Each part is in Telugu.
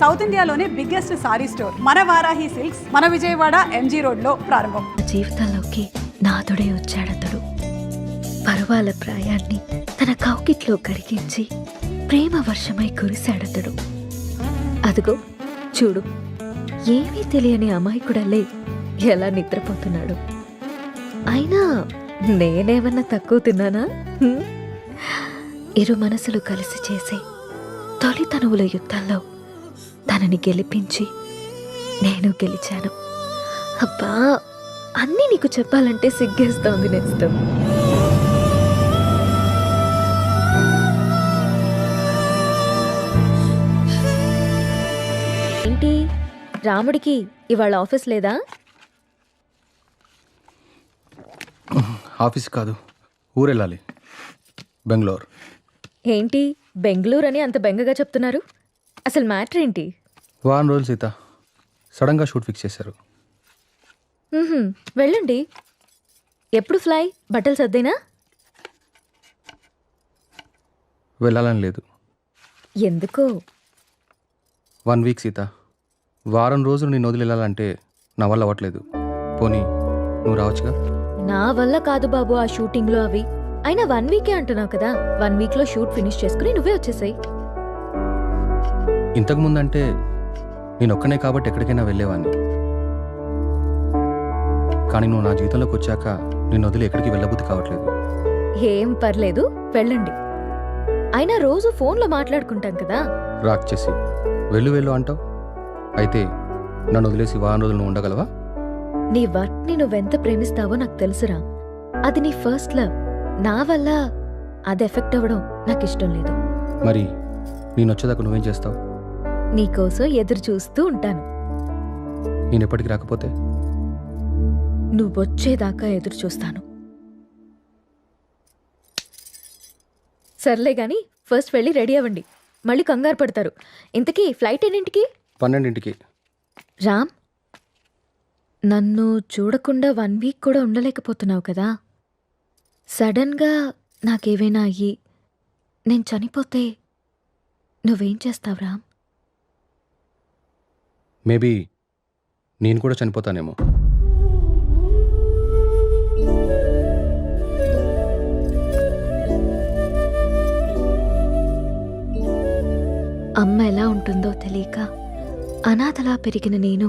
సౌత్ ఇండియాలోనే బిగ్గెస్ట్ సారీ స్టోర్ మన వారాహి సిల్క్స్ మన విజయవాడ ఎంజీ రోడ్ లో ప్రారంభం. జీవితంలోకి నాదుడే వచ్చాడతడు. పరువాల ప్రాయాన్ని తన కౌకిట్లో కరిగించి ప్రేమ వర్షమై కురిశాడతడు. అదిగో చూడు, ఏమీ తెలియని అమాయకుడల్లే ఎలా నిద్రపోతున్నాడు. అయినా నేనేమన్నా తక్కువ తిన్నానా? ఇరు మనసులు కలిసి చేసే తొలి తనువుల యుద్ధంలో తనని గెలిపించి నేను గెలిచాను. అబ్బా, అన్నీ నీకు చెప్పాలంటే సిగ్గేస్తోంది నేస్తం. ఏంటి రాముడికి ఇవాళ ఆఫీస్ లేదా? ఆఫీస్ కాదు, ఊరెళ్ళాలి, బెంగళూరు. ఏంటి బెంగళూరు అని అంత బెంగగా చెప్తున్నారు? అసలు మ్యాటర్ ఏంటి? వారం రోజులు సీత, సడన్గా షూట్ ఫిక్స్ చేశారు. వెళ్ళండి. ఎప్పుడు ఫ్లై? బట్టలు సర్దేనా? వెళ్ళాలని లేదు. ఎందుకో? 1 వీక్ సీత, వారం రోజులు నేను వదిలి వెళ్ళాలంటే నా వల్ల అవ్వట్లేదు. పోనీ నువ్వు రావచ్చుగా? నా వల్ల కాదు బాబు ఆ షూటింగ్లో అవి. అయినా 1 వీకే అంటున్నావు కదా, 1 వీక్లో షూట్ ఫినిష్ చేసుకుని నువ్వే వచ్చేసాయి. ఇంతకుముందంటే నేను ఒక్కనే కాబట్టి ఎక్కడికైనా వెళ్ళేవాడిని. కానీ నువ్వు నా జీవితంలోకి వచ్చాక నేను వదిలి ఎక్కడికి వెళ్ళబుద్ధి కావట్లేదు. ఏం పర్లేదు, వెళ్ళండి. అయినా రోజు ఫోన్లో మాట్లాడుకుంటాం కదా. రాక్ చేసి వెళ్ళు వెళ్ళు అంటావు. అయితే నన్ను వదిలేసి వారం రోజులు నువ్వు ఉండగలవా? నీ వర్క్ని నువ్వెంత ప్రేమిస్తావో నాకు తెలుసురా. అది నీ ఫస్ట్ లవ్. నా వల్ల అది ఎఫెక్ట్ అవ్వడం నాకు ఇష్టం లేదు. మరి నేను వచ్చేదాకా నువ్వేం చేస్తావు? నీకోసం ఎదురు చూస్తూ ఉంటాను. నేను ఎప్పటికి రాకపోతే? నువ్వొచ్చేదాకా ఎదురు చూస్తాను. సర్లే గాని ఫస్ట్ వెళ్ళి రెడీ అవ్వండి, మళ్ళీ కంగారు పడతారు. ఇంతకీ ఫ్లైట్ ఎన్నింటికి? 12ంటికి. రామ్, నన్ను చూడకుండా 1 వీక్ కూడా ఉండలేకపోతున్నావు కదా. సడన్గా నాకేవైనా అయ్యి నేను చనిపోతే నువ్వేం చేస్తావు రామ్? మేబీ నేను కూడా చనిపోతానేమో. అమ్మ ఎలా ఉంటుందో తెలియక అనాథలా పెరిగిన నేను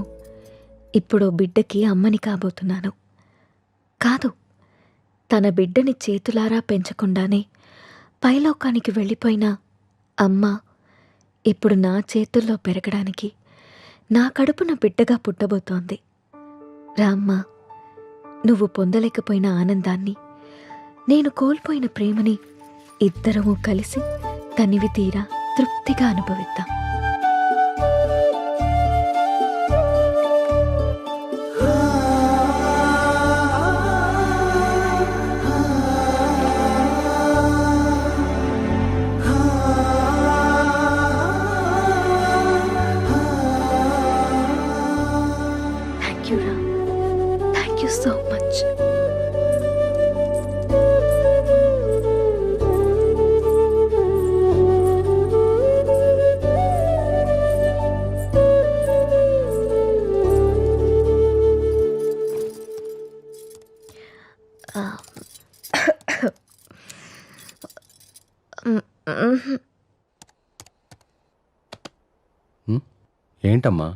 ఇప్పుడు బిడ్డకి అమ్మని కాబోతున్నాను. కాదు, తన బిడ్డని చేతులారా పెంచకుండానే పైలోకానికి వెళ్ళిపోయిన అమ్మ ఇప్పుడు నా చేతుల్లో పెరగడానికి నా కడుపున బిడ్డగా పుట్టబోతోంది. రామ్మ, నువ్వు పొందలేకపోయిన ఆనందాన్ని, నేను కోల్పోయిన ప్రేమని ఇద్దరము కలిసి తనివి తీరా తృప్తిగా అనుభవిద్దాం. Thank you Ram, thank you so much. ఏంటమ్మా?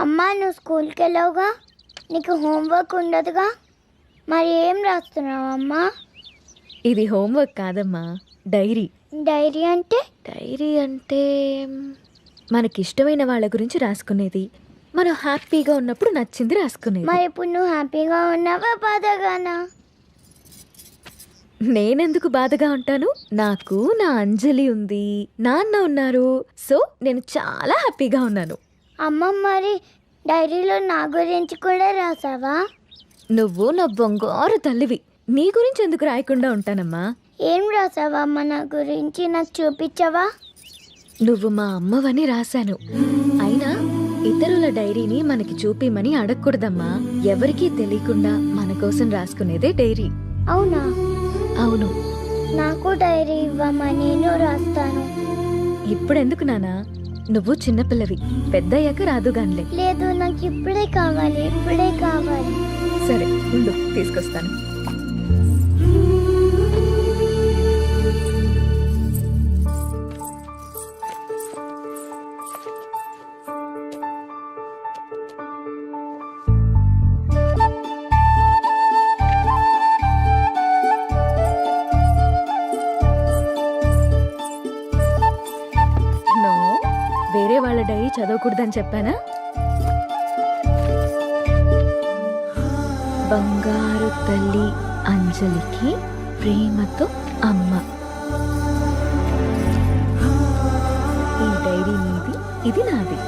అమ్మా, నువ్వు స్కూల్కి వెళ్ళావుగా, నీకు హోంవర్క్ ఉండదుగా, మరి ఏం రాస్తున్నావు అమ్మా? ఇది హోంవర్క్ కాదమ్మా, డైరీ. డైరీ అంటే? డైరీ అంటే మనకిష్టమైన వాళ్ళ గురించి రాసుకునేది. మనం హ్యాపీగా ఉన్నప్పుడు నచ్చింది రాసుకునేది. మరి ఇప్పుడు నువ్వు హ్యాపీగా ఉన్నావా బాధగానా? నేనెందుకు బాధగా ఉంటాను? నాకు నా అంజలి ఉంది, నాన్న ఉన్నారు. సో నేను చాలా హ్యాపీగా ఉన్నాను. అమ్మ మరి డైరీలో నా గురించి కూడా రాసావా? నువ్వు నా బంగారు తల్లివి. నీ గురించి ఎందుకు రాయకుండా ఉంటానమ్మా? ఏం రాసావా అమ్మ నా గురించి? నాకు చూపించవా? నువ్వు మా అమ్మవని రాశాను. అయినా ఇతరుల డైరీని మనకి చూపిమని అడగకూడదమ్మా. ఎవరికీ తెలియకుండా మన కోసం రాసుకునేదే డైరీ. అవునా? అవును. నాకు డైరీ ఇవ్వమ్మా, నేను రాస్తాను. ఇప్పుడెందుకు నానా? నువ్వు చిన్నపిల్లవి, పెద్దయ్యాక రాదుగాన్లే. లేదు, నాకు ఇప్పుడే కావాలి, ఇప్పుడే కావాలి. సరే ఉండు, తీసుకొస్తాను. నో, వేరే వాళ్ళ డైరీ చదవకూడదని చెప్పానా? బంగారు తల్లి అంజలికి ప్రేమతో అమ్మ. ఈ డైరీ నీది, ఇది నాది.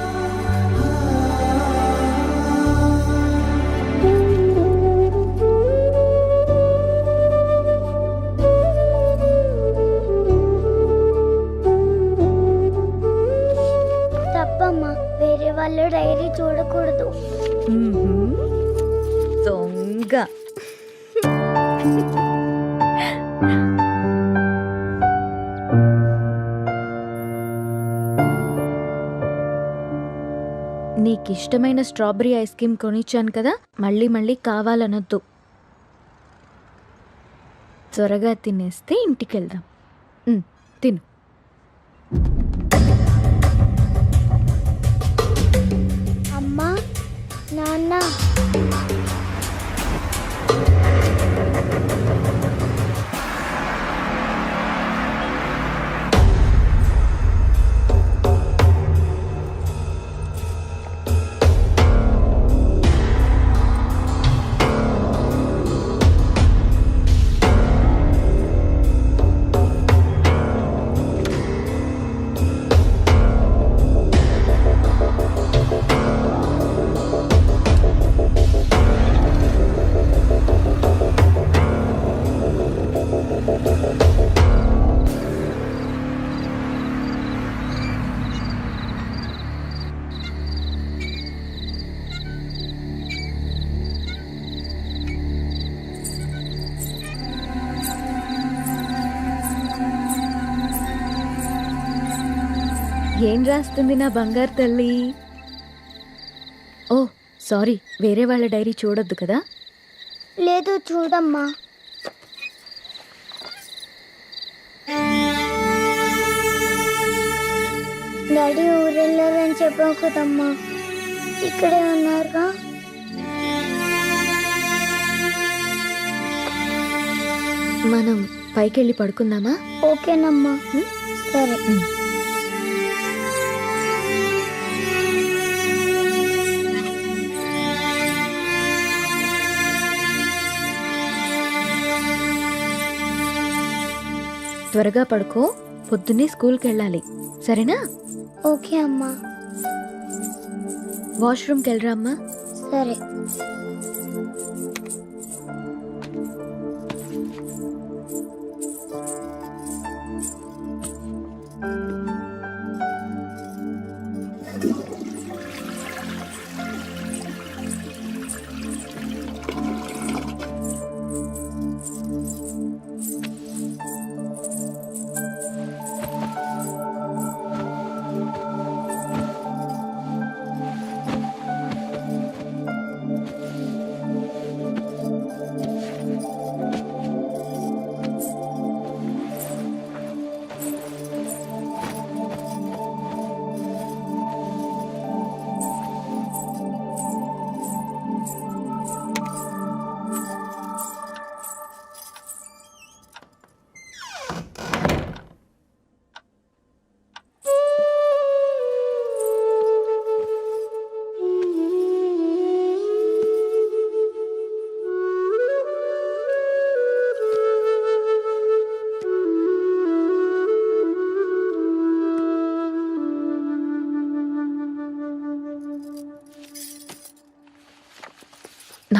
తప్పమ్మా, వేరే వాళ్ళ డైరీ చూడకూడదు. మ్మ్హ్మ్. దొంగ. నీకిష్టమైన స్ట్రాబెరీ ఐస్ క్రీమ్ కొనిచ్చాను కదా, మళ్ళీ మళ్ళీ కావాలనొద్దు. త్వరగా తినేస్తే ఇంటికెళ్దాం. తిను. అమ్మా, నాన్న, ఏం రాస్తుంది నా బంగారు తల్లి? ఓ సారీ, వేరే వాళ్ళ డైరీ చూడొద్దు కదా. లేదు చూడమ్మా. డాడీ ఊరెళ్ళారని చెప్పావు కదమ్మా, ఇక్కడే ఉన్నారుగా. మనం పైకెళ్ళి పడుకుందామా? ఓకేనమ్మా. సరే. త్వరగా పడుకో, పొద్దున్నే స్కూల్కి వెళ్ళాలి, సరేనా? ఓకే అమ్మా. వాష్రూమ్కి వెళ్ళరా అమ్మా. సరే.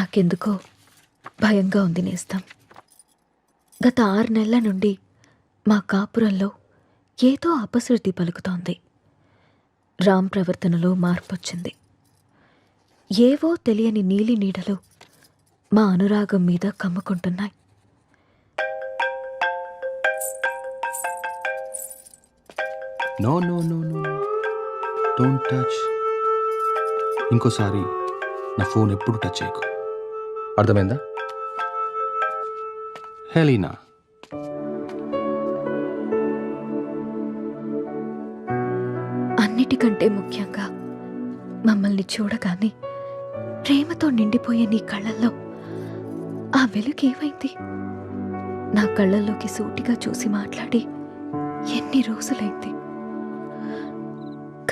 నాకెందుకో భయంగా ఉంది నేస్తం. గత 6 నెలల నుండి మా కాపురంలో ఏదో అపశృతి పలుకుతోంది. రామ్ ప్రవర్తనలో మార్పొచ్చింది. ఏవో తెలియని నీలి నీడలు మా అనురాగం మీద కమ్ముకుంటున్నాయి. No no no no don't touch. ఇంకోసారి నా ఫోన్ ఎప్పుడు టచ్ చేయకు, అర్థమైందా? హెలీనా, అన్నిటికంటే ముఖ్యంగా మమ్మల్ని చూడగానే ప్రేమతో నిండిపోయే నీ కళ్ళల్లో ఆ వెలుగు ఏమైంది? నా కళ్ళల్లోకి సూటిగా చూసి మాట్లాడి ఎన్ని రోజులైంది?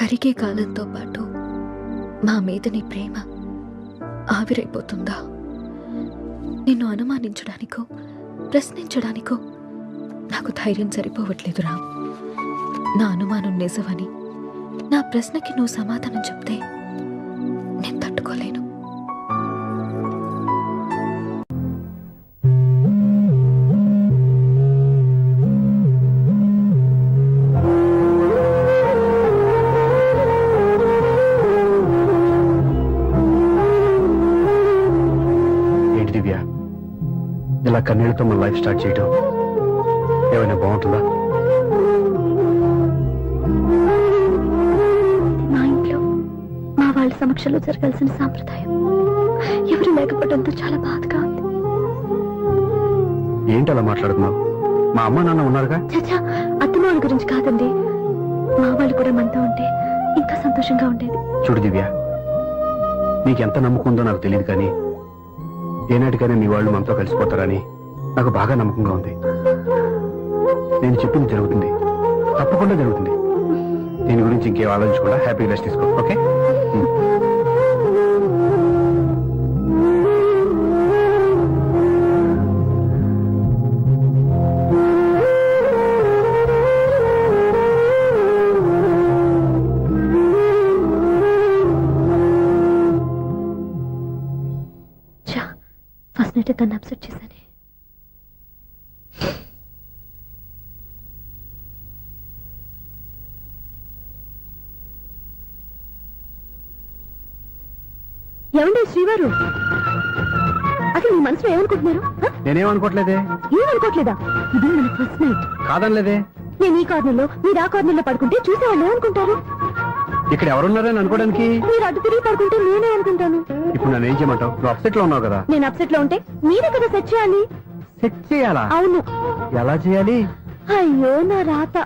కరిగే కాలంతో పాటు మా మీద నీ ప్రేమ ఆవిరైపోతుందా? నిన్ను అనుమానించడానికో ప్రశ్నించడానికో నాకు ధైర్యం సరిపోవట్లేదు రామ్. నా అనుమానం నిజమని, నా ప్రశ్నకి నువ్వు సమాధానం చెప్తే నేను తట్టుకోలేను. ఏంటి దివ్య, ఇలా కన్నీళ్లతో మన లైఫ్ స్టార్ట్ చేయటం ఏమైనా బాగుంటుందా? మా ఇంట్లో మా వాళ్ళ సమక్షంలో జరగాల్సిన సాంప్రదాయం ఎవరు లేకపోవడంతో చాలా బాధగా ఉంది. ఏంటి అలా మాట్లాడుతున్నావు? మా అమ్మ నాన్న ఉన్నారుగా. చచ్చా, అత్తమాల గురించి కాదండి. మా వాళ్ళు కూడా మనతో ఉంటే ఇంకా సంతోషంగా ఉండేది. చూడు దివ్య, నీకెంత నమ్మకం ఉందో నాకు తెలియదు, కానీ ఏనాటికైనా నీ వాళ్ళు మనతో కలిసిపోతారని నాకు బాగా నమ్మకంగా ఉంది. నేను చెప్పింది జరుగుతుంది, తప్పకుండా జరుగుతుంది. దీని గురించి ఇంకేం ఆలోచించకుండా హ్యాపీ రెస్ట్ తీసుకో, ఓకే? ఫస్ట్ నైట్ తను అప్సెట్ చేశాను. ఏమండి శ్రీవారు, అసలు మీ మనసులో ఏమనుకుంటున్నారు? నేనేమనుకోవట్లేదే. ఏమనుకోవట్లేదా? ఇది మన ఫస్ట్ నైట్. కాదనలేదే. నేను ఈ కార్నర్లో, మీరు ఆ కార్నర్లో పడుకుంటే చూసేవాళ్ళు ఏమనుకుంటారు? ఇక్కడ ఎవరున్నారని అనుకోవడానికి. మీరు అటు తిరిగి పడుకుంటే నేనే అనుకుంటాను. ఇప్పుడు నన్ను ఏం చేయమంటావు? నువ్వు అప్సెట్ లో ఉన్నావు కదా. నేను అప్సెట్ లో ఉంటే మీరే కదా సెట్ చేయాలి. సెట్ చేయాలా? అవును. ఎలా చేయాలి? అయ్యో నా రాత.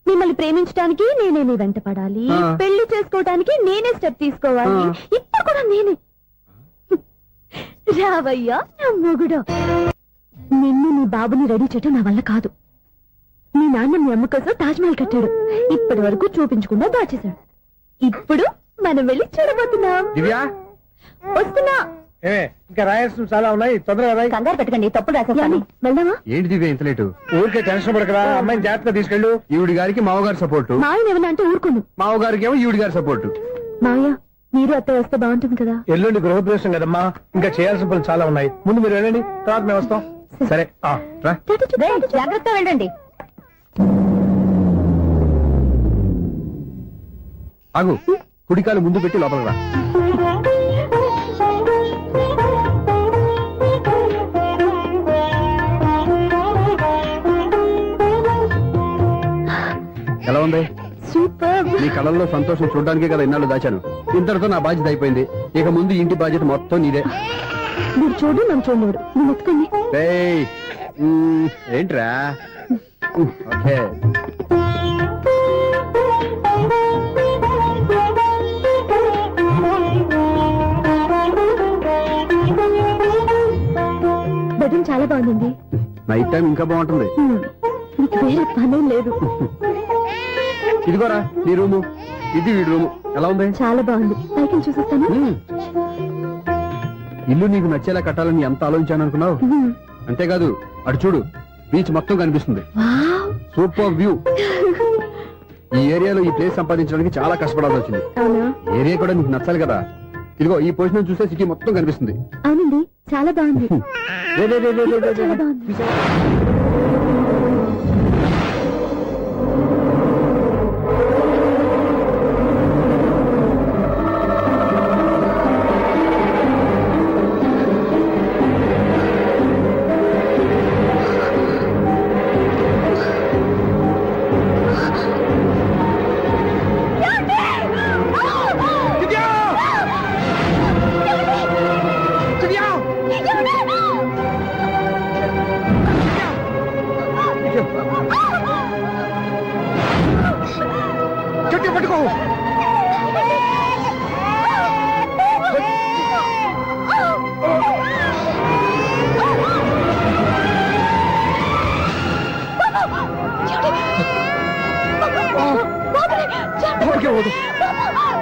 మిమ్మల్ని ప్రేమించడానికి నేనే మీ వెంట పడాలి, ఆ. పెళ్లి చేసుకోవడానికి నేనే స్టెప్ తీసుకోవాలి. ఆ. ఇప్పుడు కూడా నేనే. రావయ్యా నా మొగుడు. నిన్ను నీ బాబుని రెడీ చేయటం నా వల్ల కాదు. మీ నాన్న మీ అమ్మ కోసం తాజ్ మహల్ కట్టాడు, ఇప్పటి వరకు చూపించకుండా దాచేశాడు. ఇప్పుడు మనం వెళ్ళి చూడబోతున్నాం. దివ్య, వస్తున్నా. ఇంకా రాయాల్సిన చాలా ఉన్నాయి, తొందరగా రాయి. కంగారు పెట్టకండి, తప్పుడు రాసేస్తాను. వెళ్దామా? ఏంటి దివ్య ఇంత లేటు? ఊరికే టెన్షన్ పడకరా, అమ్మాయిని జాగ్రత్తగా తీసుకెళ్ళు. ఈవిడి గారికి మావగారి సపోర్టు, మా ఆయన ఏమన్నా అంటే ఊరుకోను. మావగారికి ఏమో ఈవిడి గారి సపోర్టు. మావయ్య, మీరు అత్త వస్తే బాగుంటుంది కదా. ఎల్లుండి గృహప్రవేశం కదమ్మా, ఇంకా చేయాల్సిన పనులు చాలా ఉన్నాయి. ముందు మీరు వెళ్ళండి, తర్వాత మేము వస్తాం. సరే రా. జాగ్రత్త వెళ్ళండి. ఆగు, కుడికాలు ముందు పెట్టి లోపలికి రా. ఎలా ఉంది? సూపర్. నీ కళ్ళల్లో సంతోషం చూడడానికే కదా ఇన్నాళ్ళు దాచాను. ఇంతటితో నా బాధ్యత అయిపోయింది. ఇక ముందు ఇంటి బాధ్యత మొత్తం నీదే. మీరు చూడు, నన్ను చూడలేడు. నువ్వు ఎత్తుకోండి. ఏయ్, ఏంట్రా? ఓకే. బెడ్రూమ్ చాలా బాగుందండి. నైట్ టైం ఇంకా బాగుంటుంది. మీకు వేరే పనేం లేదు. ఇదిగోరా నీ రూము, ఇది వీడి రూము. ఎలా ఉంది? చాలా బాగుంది. పైకి చూసేస్తాను. ఇల్లు నీకు నచ్చేలా కట్టాలని ఎంత ఆలోచించాను అనుకున్నావు? అంతేకాదు, అటు చూడు, బీచ్ మొత్తం కనిపిస్తుంది. వావ్. Super view. ఈ ఏరియాలో ఈ ప్లేస్ సంపాదించడానికి చాలా కష్టపడాల్సి వచ్చింది. అవునా? ఏరియా కూడా నీకు నచ్చాలి కదా. ఇదిగో ఈ పొజిషన్ చూస్తే సిటీ మొత్తం కనిపిస్తుంది. అవునండి, చాలా బాగుంది. చాలా బాగుంది. గట్టిగా పట్టుకో. బాబుకే వద్దు.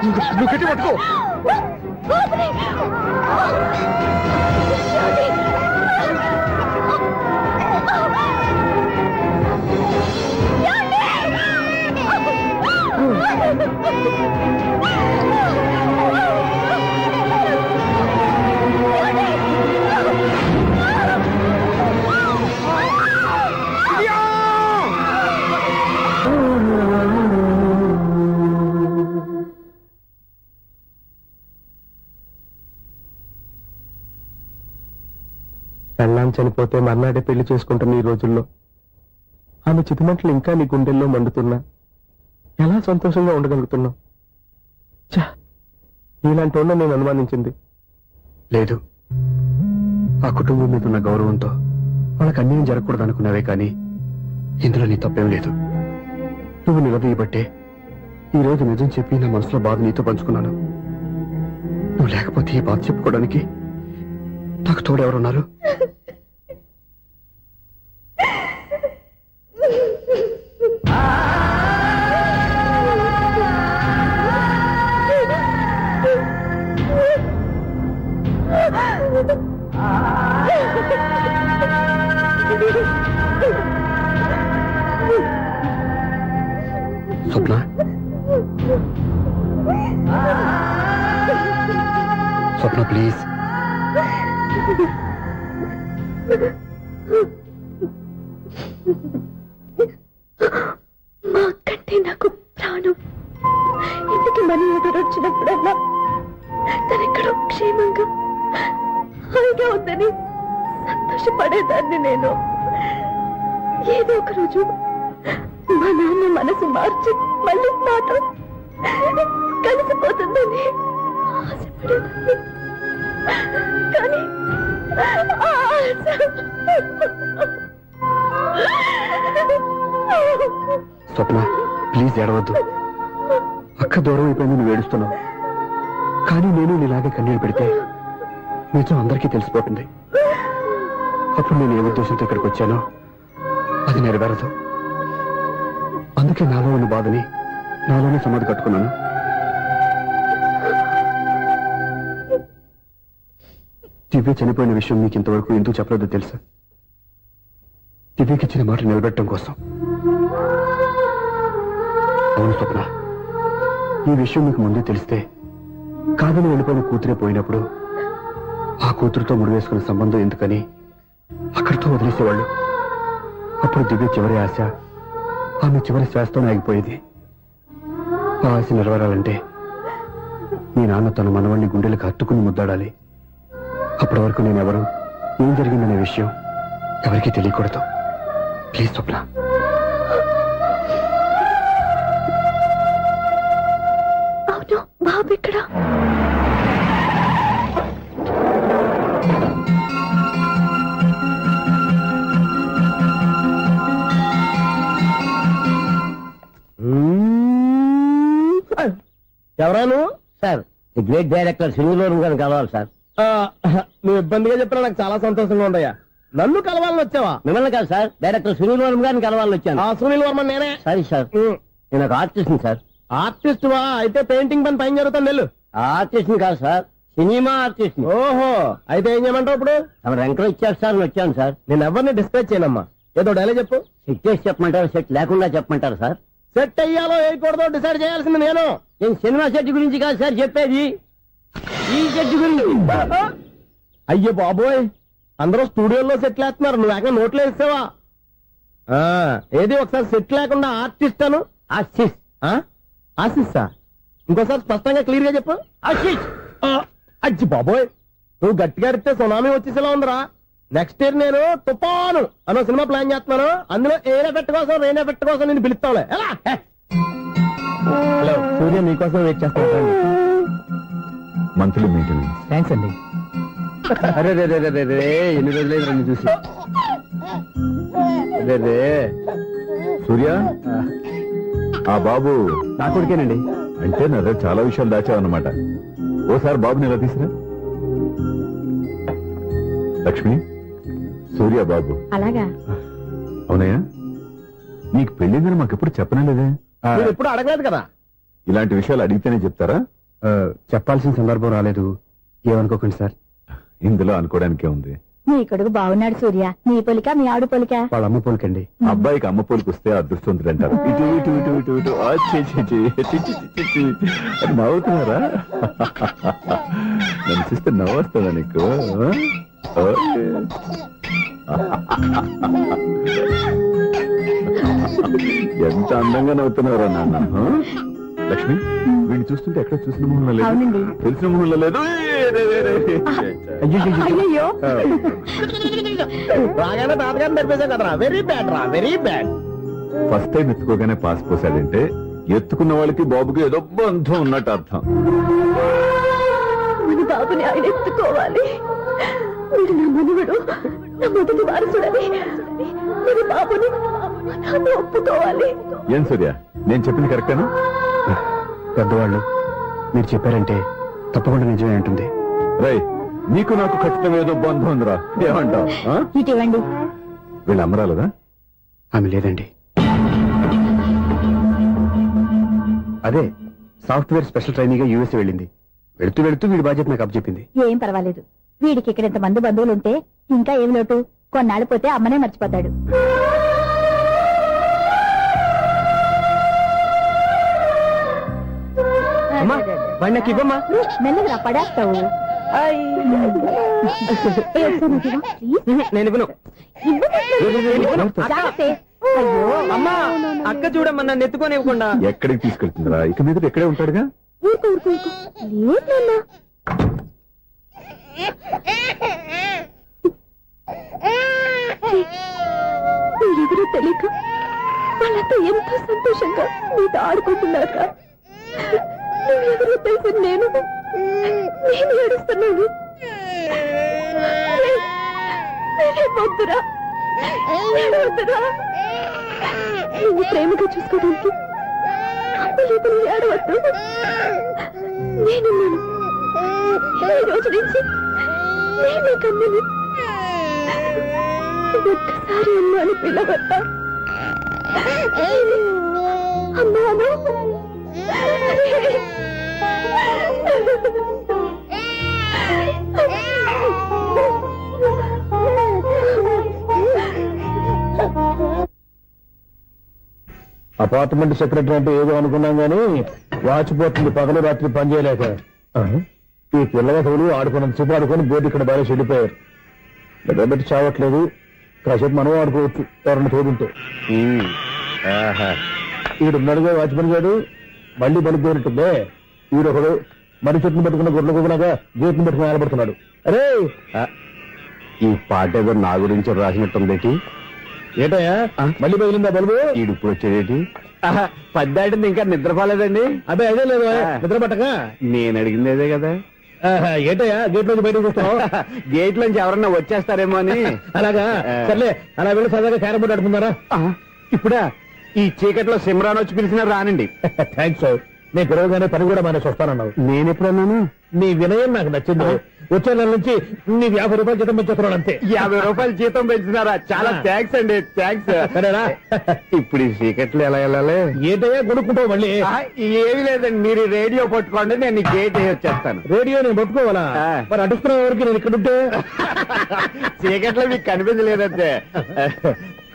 నువ్వు గట్టి పట్టుకో. పెళ్ళాం చనిపోతే మర్నాడే పెళ్లి చేసుకుంటున్న ఈ రోజుల్లో ఆమె చితిమంటలు ఇంకా నీ గుండెల్లో మండుతున్నా ఎలా సంతోషంగా ఉండగలుగుతున్నావు? ఛా, ఇలాంటి వాళ్ళ నేను అనుమానించింది లేదు, ఆ కుటుంబం మీద ఉన్న గౌరవంతో వాళ్ళకి అన్యాయం జరగకూడదు అనుకున్నావే కానీ ఇందులో నీ తప్పేం లేదు. నువ్వు నిలదీయబట్టే ఈ రోజు నిజం చెప్పి నా మనసులో బాధ నీతో పంచుకున్నాను. నువ్వు లేకపోతే ఈ బాధ చెప్పుకోవడానికి నాకు తోడెవరున్నారు? స్వప్న, స్వప్న ప్లీజ్. మా అక్కంటే నాకు ప్రాణం. ఇంటికి మనీ ఎదురొచ్చినప్పుడల్లా తనెక్కడో క్షేమంగా హాయిగా ఉందని సంతోషపడేదాన్ని నేను. ఏదో ఒక రోజు మా నాన్న మనసు మార్చి మళ్ళీ నాతో కలిసిపోతుందని ఆశపడేదాన్ని. కానీ ఆ ఆశ స్వప్న ప్లీజ్ ఏడవద్దు. అక్క దూరం అయిపోయింది, నువ్వు ఏడుస్తున్నావు. కానీ నేను నీలాగే కన్నీళ్ళు పెడితే నిజం అందరికీ తెలిసిపోతుంది. అప్పుడు నేను ఏ ఉద్దేశంతో ఇక్కడికి వచ్చానో అది నెరవేరదు. అందుకే నాలో ఉన్న బాధని నాలోనే సమాధి కట్టుకున్నాను. దివ్య చనిపోయిన విషయం మీకు ఇంతవరకు ఎందుకు చెప్పలేదో తెలుసా? దివ్యకి ఇచ్చిన మాట నిలబెట్టడం కోసం. అవును స్వప్న, ఈ విషయం మీకు ముందే తెలిస్తే కాదని వెళ్ళిపోయిన కూతురే పోయినప్పుడు ఆ కూతురుతో ముడివేసుకున్న సంబంధం ఎందుకని అక్కడితో వదిలేసేవాళ్ళు. అప్పుడు దివ్య చివరి ఆశ ఆమె చివరి శ్వాసతోనే ఆగిపోయేది. ఆ ఆశ నెరవేరాలంటే మీ నాన్న తన మనవణ్ణి గుండెలకు హత్తుకుని ముద్దాడాలి. అప్పటి వరకు నేను ఎవరు, ఏం జరిగిందనే విషయం ఎవరికీ తెలియకూడదు. ప్లీజ్ స్వప్న. అవును, బాబు ఇక్కడ. ఎవరాను? Sir the great director Sunil గారిని కలవాలి సార్. నువ్వు ఇబ్బందిగా చెప్పినా నాకు చాలా సంతోషంగా ఉందయ్యా. నన్ను కలవాలని వచ్చావా? మిమ్మల్ని కాదు సార్, డైరెక్టర్ సునీల్ గారిని కలవాలని వచ్చాను. ఆ సునీల్ వర్మ నేనే. సారీ సార్, నేను ఒక ఆర్టిస్ట్ సార్. ఆర్టిస్ట్ వా? అయితే పెయింటింగ్ పైన జరుగుతాను వెళ్ళు. ఆర్టిస్ట్ కాదు సార్, సినిమా ఆర్టిస్ట్. ఓహో, అయితే ఏం చేయమంటావు ఇప్పుడు? తమ ఎంకరేజ్ చేస్తారని వచ్చాను సార్. నేను ఎవరిని డిస్కస్ చేయనమ్మా. ఏదో డైలాగ్ చెప్పు. సెట్ చేసి చెప్పమంటారు, సెట్ లేకుండా చెప్పమంటారు సార్? సెట్ అయ్యాలో వేయకూడదో డిసైడ్ చేయాల్సింది నేను. నేను సినిమా సెట్ గురించి కాదు సార్ చెప్పేది, ఈ జడ్జి గురించి అయ్యో బాబోయ్, అందరూ స్టూడియోలో సెట్ వేస్తున్నారు, నువ్వు ఏకంగా నోట్లో వేసావా? ఏది ఒకసారి సెట్ లేకుండా ఆర్టిస్ట్ అను. ఆశిష్ ఆశిస్సా? ఇంకోసారి స్పష్టంగా క్లియర్ గా చెప్పు. ఆశిష్. అజ్జి బాబోయ్, నువ్వు గట్టిగా అడిగితే సునామీ వచ్చేసేలా ఉందిరా. నెక్స్ట్ ఇయర్ నేను తుఫాను అనో సినిమా ప్లాన్ చేస్తున్నాను. అందులో ఎయిర్ ఎఫెక్ట్ కోసం, రెయిన్ ఎఫెక్ట్ కోసం నేను పిలుస్తావులే. ఎలా? హలో సూర్య, నీకోసం వెయిట్ చేస్తాను. Monthly maintenance. థ్యాంక్స్ అండి. అరే రే రే రే రే, ఎన్ని రోజులైంది రెండు చూసి. రే రే సూర్య, ఆ బాబు నా కొడుకేనండి. అంటే నా దగ్గర చాలా విషయాలు దాచావన్నమాట. ఓసారి బాబుని ఎలా తీసురా. లక్ష్మి, సూర్య బాబు. అలాగా? అవునయ్యా, నీకు పెళ్ళిందని మాకెప్పుడు చెప్పనలేదే. మీరు ఎప్పుడు అడగలేదు కదా. ఇలాంటి విషయాలు అడిగితేనే చెప్తారా? చెప్పాల్సిన సందర్భం రాలేదు, ఏమనుకోకండి సార్. ఇందులో అనుకోవడానికే ఉంది. నీ కొడుకు బాగున్నాడు సూర్య. నీ పొలిక మీ ఆడు పొలిక? వాళ్ళ అమ్మ పోలికండి. అబ్బాయికి అమ్మ పోలికి వస్తే అదృష్టవంతుడు అంటారు. ఇటు ఇటు ఇటు ఇటు ఇటు ఆ, ఛీ, ఛీ, ఛీ, ఛీ, ఛీ, ఛీ, ఛీ. అది నవ్వుతున్నారా? నన్ను చూస్తే నవ్వు వస్తుందా నీకు? ఓకే. ఎంత అందంగా నవ్వుతున్నారా నాన్న. లక్ష్మి, వీడిని చూస్తుంటే ఎక్కడ చూసిన మొహంలో లేదు, అవునండి. తెలిసిన మొహంలో లేదు. అయ్యో, రాగానే తాతగారిని నడిపేశాం కదరా. వెరీ బ్యాడ్ రా, వెరీ బ్యాడ్. ఫస్ట్ టైం ఎత్తుకోగానే పాస్ పోసాడంటే ఎత్తుకున్న వాళ్ళకి బాబుకి ఏదో బంధం ఉన్నట్టు అర్థం. మన బాబుని ఆయన ఎత్తుకోవాలి. వీడు నా మనువడు, నా మొదటి వారసుడని మన బాబుని నాన్న ఒప్పుకోవాలి. ఏం సూర్య, నేను చెప్పింది కరెక్టేనా? పెద్దవాళ్ళు మీరు చెప్పారంటే తప్పకుండా నిజమే ఉంటుంది. రై, నీకు నాకు ఖచ్చితంగా ఏదో బంధం ఉందిరా, ఏమంటావు? ఇటీవండి. వీళ్ళు అమ్మరాలదా? ఆమె లేదండి. అదే సాఫ్ట్వేర్ స్పెషల్ ట్రైనింగ్ గా యూఎస్ వెళ్ళింది. వెళుతూ వెళుతూ వీడి బాధ్యత నాకు అప్పచెప్పింది. ఏం పర్వాలేదు. వీడికి ఇక్కడ ఇంతమంది బంధువులు ఉంటే ఇంకా ఏం లోటు. కొన్నాళ్ళు పోతే అమ్మనే మర్చిపోతాడు. అమ్మా, వాడిని నాకు ఇవ్వమ్మా. మెల్లగా పడేస్తావు. నేను ఇవ్వను. అయ్యో అమ్మా, అక్క చూడమ్మా, నన్ను ఎత్తుకొని ఇవ్వకుండా. ఎక్కడికి తీసుకెళ్తుందిరా? ఇక మీద ఎక్కడే ఉంటాడుగా. ఊరుకో ఊరుకో ఊరుకో. లేదు నాన్న. మీరెవరో తెలియక వాళ్ళంతా ఎంతో సంతోషంగా మీతో ఆడుకుంటున్నారా? నువ్వెవరో తెలిసి నేను ఏడుస్తున్నాను. వద్దురా, వద్దురా. నువ్వు ప్రేమగా చూసుకోవడానికి అమ్మలేపలు ఏడవద్దు. నేనున్నాను. ఈ రోజు నుంచి నేనే కన్నని. ఒక్కసారి అమ్మాని పిల్లవద్దా? అమ్మాను. అపార్ట్మెంట్ సెక్రటరీ అంటే ఏదో అనుకున్నాం గానీ వాచిపోతుంది పగలు రాత్రి పని చేయలేక. ఈ పిల్లగతులు ఆడుకున్నంత సేపు ఆడుకొని బోర్డు ఇక్కడ బాగా చెడిపోయారు. నిద్రబెట్టి చావట్లేదు. కాసేపు మనం ఆడుకోవచ్చు ఎవరన్నా తోడుంటే. ఈడున్నాడుగా వాచ్మెన్ గారు, మళ్ళీ బలికి పోయినట్టుందే. ఈడొకడు మరి చెట్టును పెట్టుకున్న గుడ్ల గుబలాగా గేట్ను పెట్టుకుని ఆడబడుతున్నాడు. అరే, ఈ పాట ఏదో నా గురించి రాసినట్టుంది. ఏటయ్యా, మళ్ళీ పగిలిందా బల్బు? ఈడు ఇప్పుడు వచ్చేదేటి? పద్దాటింది ఇంకా నిద్రపోలేదండి. అదే అదే లేదు నిద్ర పట్టక. నేను అడిగింది అదే కదా. ఏటయ్యా, గేట్ నుంచి బయటకు వస్తావు? గేట్ నుంచి ఎవరన్నా వచ్చేస్తారేమో అని. అలాగా, సర్లే అలా వెళ్ళి సరదాగా క్యారం బోర్డు ఆడుకున్నారా? ఇప్పుడా? ఈ చీకట్లో సిమ్రాన్ వచ్చి పిలిచినా రానండి. Thanks sir. నేను పిలవగానే పని కూడా మానేసి వస్తానన్నావు. నేను ఎప్పుడన్నాను? నీ వినయం నాకు నచ్చింది. వచ్చే నెల నుంచి నీ 50 రూపాయలు జీతం పెంచుతున్నాను అంతే. 50 రూపాయలు జీతం పెంచుతున్నారా? చాలా థ్యాంక్స్ అండి. థ్యాంక్స్. సరేనా? ఇప్పుడు ఈ చీకట్లు ఎలా వెళ్ళాలి? ఏంటయ్యా కొనుక్కుంటావు మళ్ళీ? ఏమీ లేదండి, మీరు రేడియో పట్టుకోండి, నేను గేట్ వచ్చేస్తాను. రేడియో నేను పట్టుకోవాలా? మరి అడుస్తున్న వరకు నేను ఇక్కడ ఉంటే చీకట్లో మీకు కనిపించలేదంటే.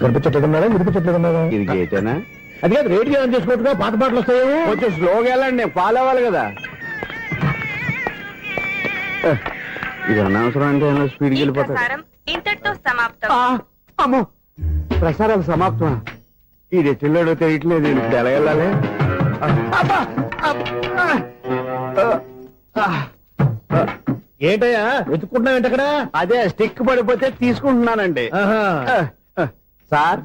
కనిపించట్లేదన్నారా? వినిపించట్లేదన్నారా? ఇది గేటేనా? అది కాదు, రేడియో ఆన్ చేసుకోవచ్చుగా, పాత పాటలు వస్తాయి. కొంచెం స్లోగా వెళ్ళండి, నేను ఫాలో అవ్వాలి కదా. ఇది అనవసరం అంటే స్పీడ్కి వెళ్ళిపోతాడు. ప్రసారం ఇంతటితో సమాప్తం. అమ్మో ప్రసారాలు సమాప్తం. ఈ రెట్టిల్లోడో తెలియట్లేదు. ఇప్పుడు ఎలా వెళ్ళాలి? ఏంటయ్యా వెతుక్కుంటున్నావు ఏంటక్కడ? అదే స్టిక్ పడిపోతే తీసుకుంటున్నానండి. సార్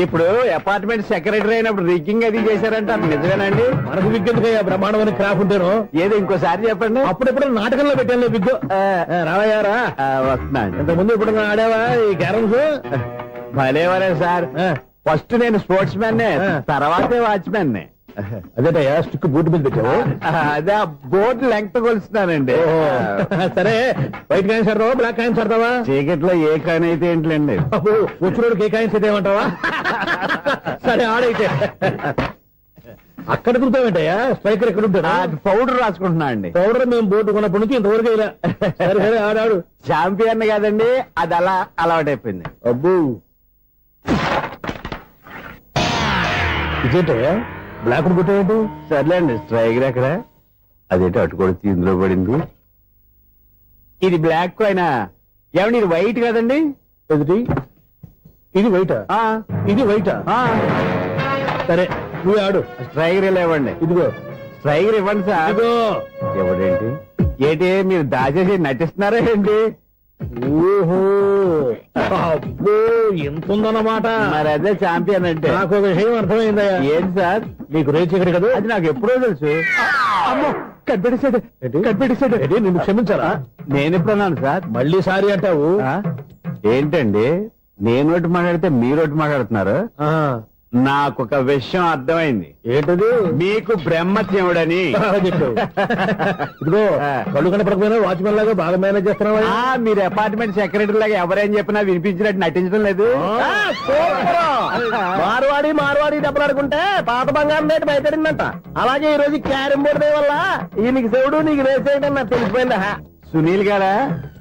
ఇప్పుడు అపార్ట్మెంట్ సెక్రటరీ అయినప్పుడు రిగ్గింగ్ అది చేశారంట, అది నిజమేనండి? మనకు విగ్గెందుకయ్యా బ్రహ్మాండమైన క్రాఫ్ ఉంటాను. ఏదో ఇంకోసారి చెప్పండి. అప్పుడెప్పుడు నాటకంలో పెట్టాను విగ్గు. రావయ్యారా వస్తున్నాను. ఇంతకుముందు ఇప్పుడు ఆడావా ఈ క్యారమ్స్? భలేవరే సార్. ఫస్ట్ నేను స్పోర్ట్స్ మ్యాన్, తర్వాతే వాచ్మెన్. అదేటయ్యా స్టిక్ బూట్ మీద పెట్టావు. అదే బోర్డు లెంగ్త్ కొలుస్తున్నానండి. సరే వైట్ కాయిన్స్ ఆడతావా బ్లాక్ కాయిన్స్ ఆడతావా? చీకట్ లో ఏ కాని అయితే ఏంటండి? వచ్చినోడికి ఏ కాయిన్స్ అయితే ఏమంటావా? సరే ఆడైతే. అక్కడ తిరుగుతావేంటయ్యా? స్ట్రైకర్ ఎక్కడ ఉంటాడా? పౌడర్ రాసుకుంటున్నా అండి. పౌడర్ మేము బోర్డు కొన్నప్పటి నుంచి ఇంతవరకు ఇలా. సరే సరే ఆడాడు. చాంపియన్ కాదండి, అది అలా అలవాటైపోయింది. అబ్బు ఇదేంటయ్యా బ్లాక్ కొట్టావేంటి? సర్లేండి స్ట్రైకర్ ఎక్కడ? అదేంటి అటుకొడితే ఇందులో పడింది. ఇది బ్లాక్ అయినా ఏమండి, ఇది వైట్ కదండి? ఎదుటి ఇది వైటా? ఇది వైటా? సరే నువ్వు ఆడు. స్ట్రైకర్ ఇలా ఇవ్వండి. ఇదిగో స్ట్రైకర్ ఇవ్వండి సార్. ఇదిగో. ఎవడేంటి ఏంటి మీరు దాచేసి నటిస్తున్నారా ఏంటి? ఓహో అబ్బో ఎంత ఉందన్నమాట. మరి అదే చాంపియన్ అంటే. నాకు ఒక విషయం అర్థమైందయ్యా. ఏంటి సార్? నీకు రేచి ఇక్కడ కదా? అది నాకు ఎప్పుడో తెలుసు. అమ్మో కనిపెట్టేసాడు కనిపెట్టేసాడు. నిన్ను క్షమించాలా? నేను ఎప్పుడన్నాను సార్? మళ్ళీ సారీ అంటావు? ఏంటండి నేను ఒకటి మాట్లాడితే మీరు ఒకటి మాట్లాడుతున్నారు. నాకు ఒక విషయం అర్థమైంది. ఏంటది? మీకు బ్రహ్మత్యముడని. చెప్పావు. ఇదిగో కళ్ళు కనపడకపోయినా వాచ్మెన్ లాగా బాగా మేనేజ్ చేస్తున్నావా? మీరు అపార్ట్మెంట్ సెక్రటరీ లాగా ఎవరేం చెప్పినా వినిపించినట్టు నటించడం లేదు. మార్వాడి దెబ్బలాడుకుంటే పాత బంగారం రేటు బయటడిందంట. అలాగే ఈ రోజు క్యారం బోర్డు వల్ల ఈయనకి శివుడు నీకు రేసేయడం నాకు తెలిసిపోయిందా? సునీల్ గారా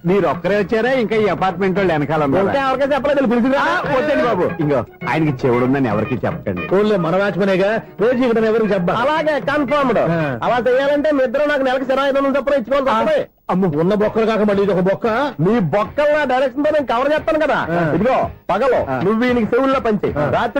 మీరు ఒక్కరే వచ్చారా? ఇంకా ఈ అపార్ట్మెంట్ వాళ్ళు వెనకాల ఉన్నారా? ఎవరికైనా చెప్పలేదు పిలిచిరా? వద్దండి బాబు, ఇంకో ఆయనకి చెవుడుందని ఎవరికి చెప్పకండి. ఓన్లీ మన వాచ్మనేగా రోజు ఇక్కడ ఎవరికి చెప్పాలి. అలాగే కన్ఫర్మ్డ్. అలా చేయాలంటే మీ ఇద్దరు నాకు నెలకు 25,000 చొప్పున ఇచ్చుకోవాలి. అమ్మ ఉన్న బొక్కలు కాక మళ్ళీ ఇది ఒక బొక్క. నీ బొక్కల డైరెక్షన్ తో నేను కవర్ చేస్తాను కదా. ఇదిగో పగలు నువ్వు ఈయనకి చెవుల్లో పంచి, రాత్రి